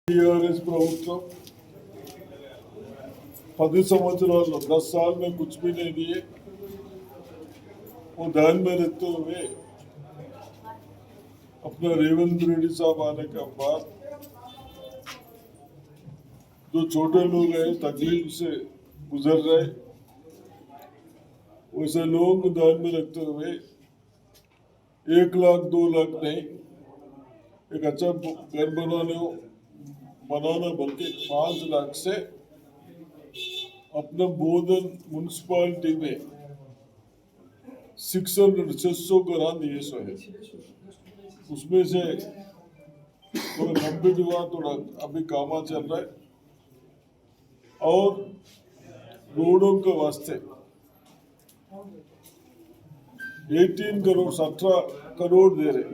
TRS ప్రభుత్వం 10 संवत्सराలు 10 साल में कुछ भी नहीं दिए। वो ध्यान में रखते हुए अपना रेवंत रेड्डी साहब आने के बाद जो छोटे लोग हैं तकलीफ से गुजर रहे, वैसे लोगों को ध्यान में रखते हुए 1 लाख 2 लाख नहीं, एक अच्छा घर बनाना बल्कि 5 लाख से अपना बोधन म्यूनसिपालिटी में 600 घरा दिए सो है। उसमें से थोड़ा कंप्लीट हुआ, थोड़ा अभी काम चल रहा है। और रोडों के वास्ते 18 करोड़ 17 करोड़ दे रहे।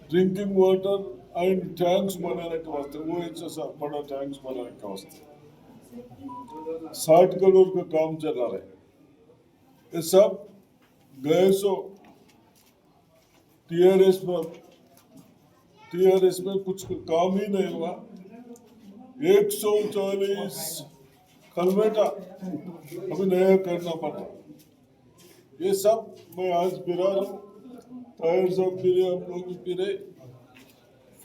ड्रिंकिंग वाटर एंड टैंक्स बनाने के वास्ते, वो एक बड़ा टैंक्स बनाने के वास्ते 60 करोड़ का काम चला रहा है। ये सब गए सो टीआरएस में कुछ काम ही नहीं हुआ। 140 कलवेटा अभी नया करना पड़ा। ये सब मैं आज बिरा रहा हूँ, टायर सब फिरे, हम लोग भी फिरे।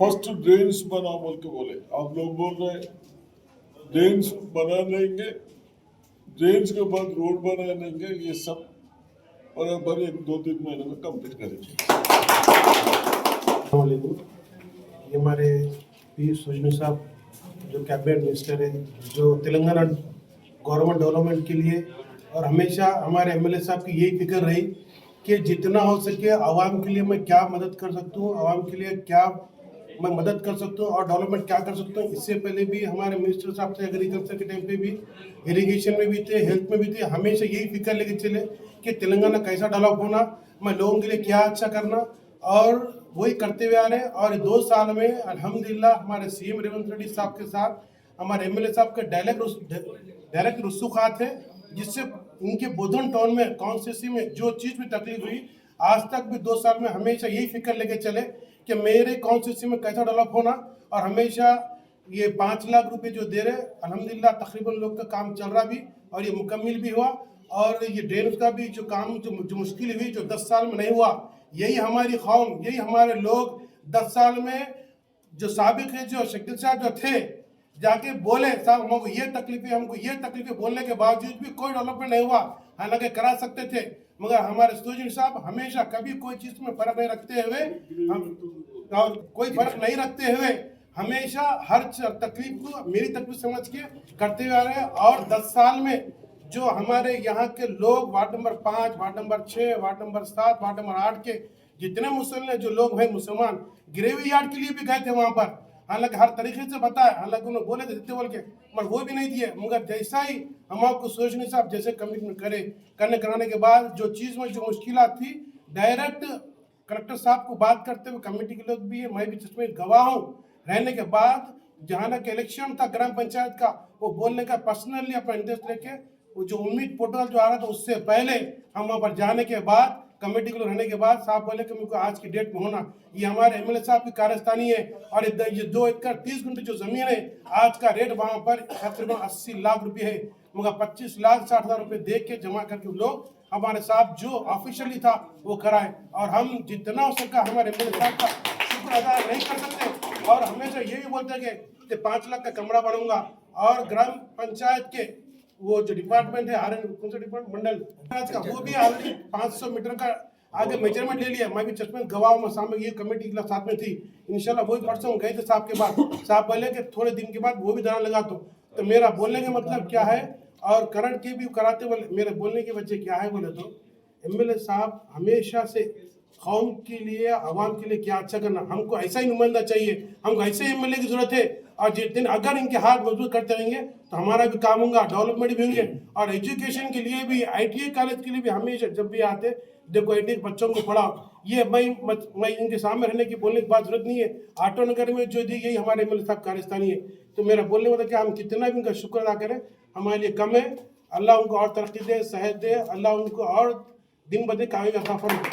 फर्स्ट ड्रेन्स बना बोल के बोले, आप लोग बोल रहे ड्रेन्स बना लेंगे, ड्रेन्स के बाद रोड बना लेंगे। ये सब बराबर 1-2-3 महीने में कंप्लीट करेंगे। ये हमारे पी सुजनी साहब जो कैबिनेट मिनिस्टर है, जो तेलंगाना गवर्नमेंट डेवलपमेंट के लिए और हमेशा हमारे एमएलए साहब की यही फिक्र रही कि जितना हो सके आवाम के लिए मैं क्या मदद कर सकता हूँ, आवाम के लिए क्या मैं मदद कर सकता हूँ और डेवलपमेंट क्या कर सकता हूँ। इससे पहले भी हमारे मिनिस्टर साहब थे, एग्रीकल्चर के टाइम पे भी, इरिगेशन में भी थे, हेल्थ में भी थे। हमेशा यही फिक्र लेके चले कि तेलंगाना कैसा डेवलप होना, मैं लोगों के लिए क्या अच्छा करना, और वही करते हुए आ रहे हैं। और 2 साल में अल्हम्दुलिल्लाह हमारे सीएम रेवंत रेड्डी साहब के साथ हमारे एमएलए साहब के डायरेक्ट रसूखात है, जिससे उनके बोधन टाउन में कॉन्स्टिट्यूंसी में जो चीज़ भी तकलीफ हुई, आज तक भी 2 साल में हमेशा यही फिक्र लेके चले कि मेरे कॉन्स्टिट्यूंसी में कैसा डेवलप होना। और हमेशा ये 5 लाख रुपए जो दे रहे, अल्हम्दुलिल्लाह तकरीबन लोग का काम चल रहा भी और ये मुकम्मल भी हुआ। और ये ड्रेन का भी जो काम जो मुश्किल हुई, जो 10 साल में नहीं हुआ, यही हमारी कौम, यही हमारे लोग 10 साल में जो साबिक है, जो शकील साहब जो थे, जाके बोले साहब हमको ये तकलीफ है, हमको ये तकलीफ है, बोलने के बावजूद भी कोई डेवलपमेंट नहीं हुआ। हालांकि करा सकते थे, मगर हमारे सुजनी साहब हमेशा कभी कोई चीज़ में फर्क नहीं रखते हुए, हम और कोई फर्क नहीं रखते हुए हमेशा हर तकलीफ को मेरी तकलीफ समझ के करते हुए आ रहे हैं। और 10 साल में जो हमारे यहाँ के लोग ward number 5, ward number 6, ward number 7, ward number 8 के जितने मुसल्मान जो लोग हैं, मुसलमान ग्रेवी यार्ड के लिए भी गए थे वहाँ पर। हालांकि हर तरीके से बताया, हालांकि उन्होंने बोले थे देते बोल के, मगर वो भी नहीं दिए। मगर जैसा ही हम आपको सोचने साहब जैसे कमिटमेंट कराने के बाद जो चीज़ में जो मुश्किलात थी, डायरेक्ट कलेक्टर साहब को बात करते हुए, कमेटी के लोग भी है, मैं भी जिसमें गवाह हूँ, रहने के बाद जहाँ तक इलेक्शन था ग्राम पंचायत का, वो बोलने का पर्सनली अपना इंटरेस्ट लेके, वो जो उम्मीद पोर्टल जो आ रहा था उससे पहले हम वहाँ पर जाने के बाद, कमेटी के लोग रहने के बाद साहब बोले कि मुझको आज की डेट में होना। ये हमारे एमएलए साहब की कार्यस्थानी है। और ये 2 एकड़ 30 गुंठे जो जमीन है, आज का रेट वहाँ पर तकरीबन 80 लाख रुपये है। मगर 25 लाख 60 हज़ार रुपये दे के जमा करके लोग हमारे साहब जो ऑफिशियली था वो कराए। और हम जितना हो सका हमारे एमएलए साहब का शुक्र अदा नहीं कर सकते। और हमेशा यही बोलते हैं कि 5 लाख का कमरा बनूंगा। और ग्राम पंचायत के वो जो डिपार्टमेंट है, कौन सा डिपार्टमेंट, मंडल का, वो भी ऑलरेडी 500 मीटर का आगे मेजरमेंट ले लिया। मैं भी चश्मे गवाह में सामने, ये कमेटी के साथ में थी। इंशाल्लाह वही परसों गए थे साहब के बाद, साहब बोले कि थोड़े दिन के बाद वो भी दाना लगा दो। तो मेरा बोलने का मतलब क्या है, और करंट के भी कराते बोले, मेरे बोलने की वजह क्या है बोले तो, एमएलए साहब हमेशा से कौम के लिए, आवाम के लिए क्या अच्छा करना, हमको ऐसा ही नुमाइंदा चाहिए, हमको ऐसे एमएलए की जरूरत है। और जिस दिन अगर इनके हाथ मजबूत करते रहेंगे तो हमारा भी काम होगा, डेवलपमेंट भी होंगे। और एजुकेशन के लिए भी, आईटीआई कॉलेज के लिए भी हमेशा जब भी आते, देखो आईटीआई बच्चों को पढ़ाओ। ये मैं इनके सामने रहने की बोलने की बात जरूरत नहीं है। ऑटो नगर में जो दी यही हमारे एमएलए साहब कार्यस्थानी है। तो मेरा बोलने में कि हम कितना भी उनका शुक्र अदा करें हमारे लिए कम है। अल्लाह उनको और तरक्की दे, सेहत दे, अल्लाह उनको और दिन ब दिन कामयाबी अता फरमाए।